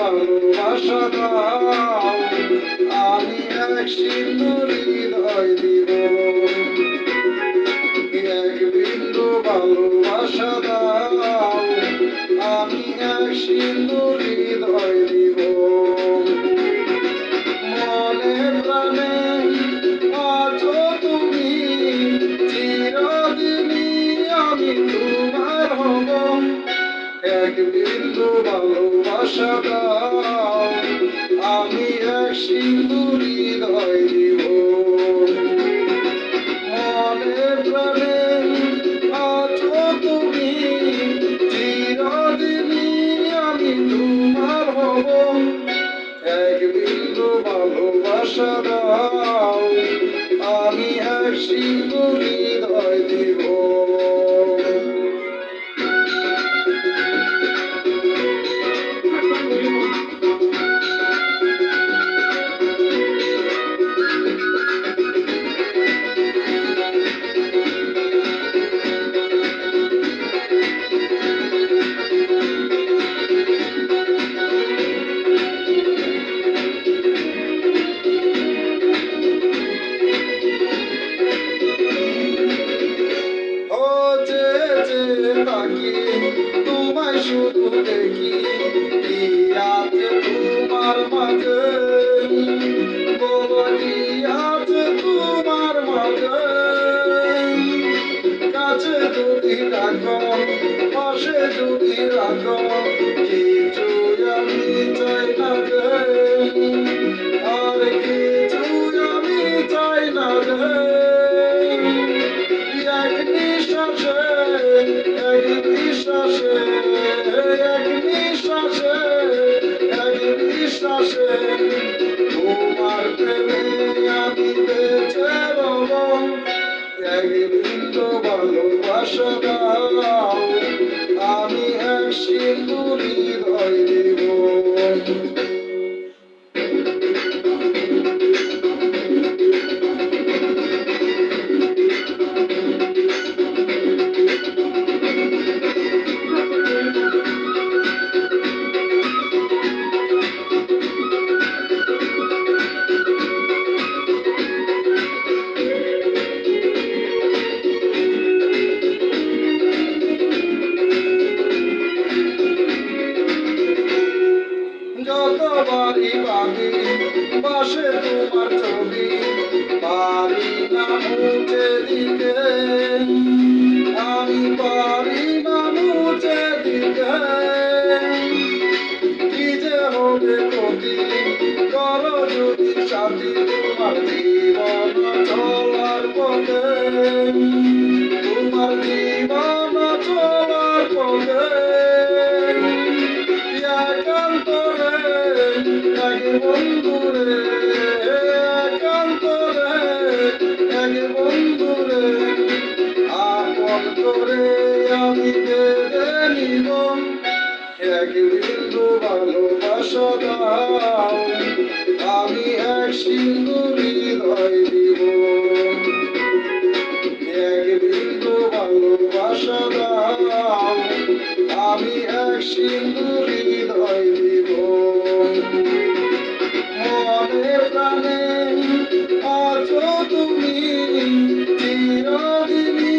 ভালোবাসা দাও, আমি এক সিঁদুর হৃদয় দিব। এক বিন্দু ভালোবাসা দাও, আমি এক সিঁদুর হৃদয় দিব। মনে প্রাণে আছো তুমি, চিরদিনই আমি তোমার হব। এক বিন্দু ভালোবাসা দাও, আমি এক সিঁদুর হৃদয় দিব। মনে প্রাণে আছো তুমি, চিরদিনই আমি তোমার হব। এক বিন্দু ভালোবাসা দাও, আমি এক সিঁদুর হৃদয় দিব। তোমায় শুধু দেখি, কি আছে তোমার মাঝে, বলো কি আছে তোমার মাঝে। কাছে যদি রাখো, পাশে যদি রাখো, কিছু আমি চাই না রে, আর কিছু আমি চাই না রে। এক নিঃশ্বাসে, এক বিশ্বাসে, এক নিঃশ্বাসে, এক বিশ্বাসে, তোমার প্রেমে আমি বেঁচে রব। এক বিন্দু ভালোবাসা দাও, আমি এক সিঁদুর হৃদয় দিব। যতবারই ভাবি বাসে তোমার ছবি, পারি না মুছে দিতে, আমি পারি না মুছে দিতে। কি যে হবে ক্ষতি, করো যদি সাথী তোমার জীবন চলার পথে, তোমার জীবন চলার পথে। একান্তরে এক বন্ধুরে, একান্তরে এক বন্ধুরে, আপন করে আমি বেঁধে নিব। এক বিন্দু ভালোবাসা দাও, আমি এক সিঁদুর হৃদয় দিব। এক বিন্দু ভালোবাসা দাও, আমি এক সিঁদুর হৃদয় দিব। মনে প্রাণে আছো তুমি, চিরদিনই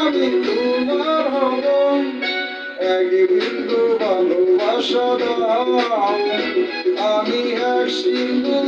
আমি তোমার হব। এক বিন্দু ভালোবাসা দাও, আমি এক সিঁদুর